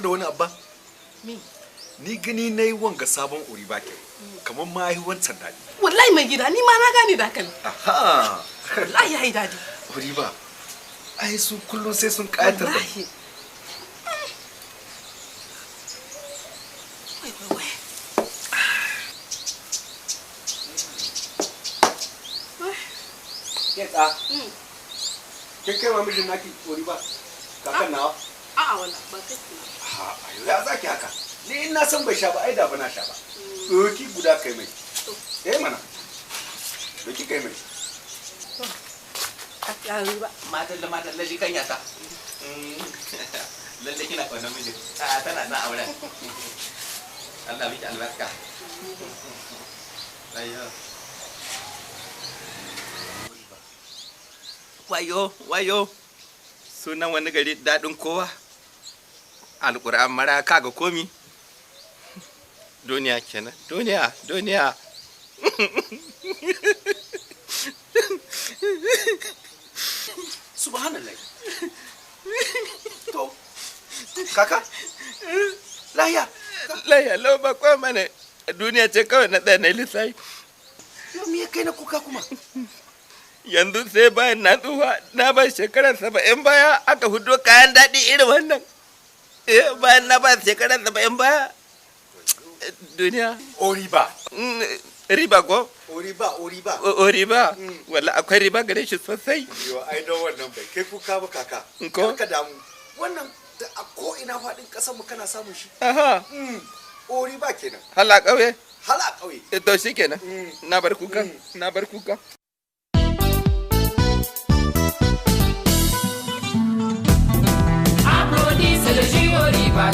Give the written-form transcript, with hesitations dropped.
lura da wani abba Me? ni gani nayi wanga sabon Oriba ke kamar ma yi wancan dadi Wallahi mai gida ni ma na gane da kan. aha Wallahi yayi dadi. Oriba ai su kullum sai sun kayatar da Wallahi. Wai. Keta. Kin kai wa mijin naki Oriba kakan nawa A'a wallahi ba kai. ha ayo ya zaki haka ni in na san bai sha ba ai da ba na sha ba doki guda kai mai mana doki kai mai Ya riba. Madalla shi kan yata. Lalle kina ƙaunar mijin. Tana na auren. Allah miki albarka. Ayyo. Wayo. Sunan wani gari daɗin kowa. Alƙur'an mara kaga komi. Duniya kenan. Duniya. Subhanallah. To, kaka? Lahiya lau ba kwa mana duniya ce kawai na ɗaya na lissafi. Yau me ya kai na kuka kuma? Yanzu sai bayan na tsufa na ba shekarar 70 baya aka hudo kayan daɗi irin wannan. Bayan na ba shekarar 70 baya. Duniya. Oriba. Riba ko? Oriba. Wala akwai riba gare shi sosai. Yo, ai don wannan bai kai kuka ba kaka. Ko? Ka damu. Wannan da a ko ina faɗin ƙasar mu kana samun shi. Aha. Oriba kenan. Hala ƙauye? Hala ƙauye. To shi kenan. Na bar kuka. Applaudissez le jus Oriba.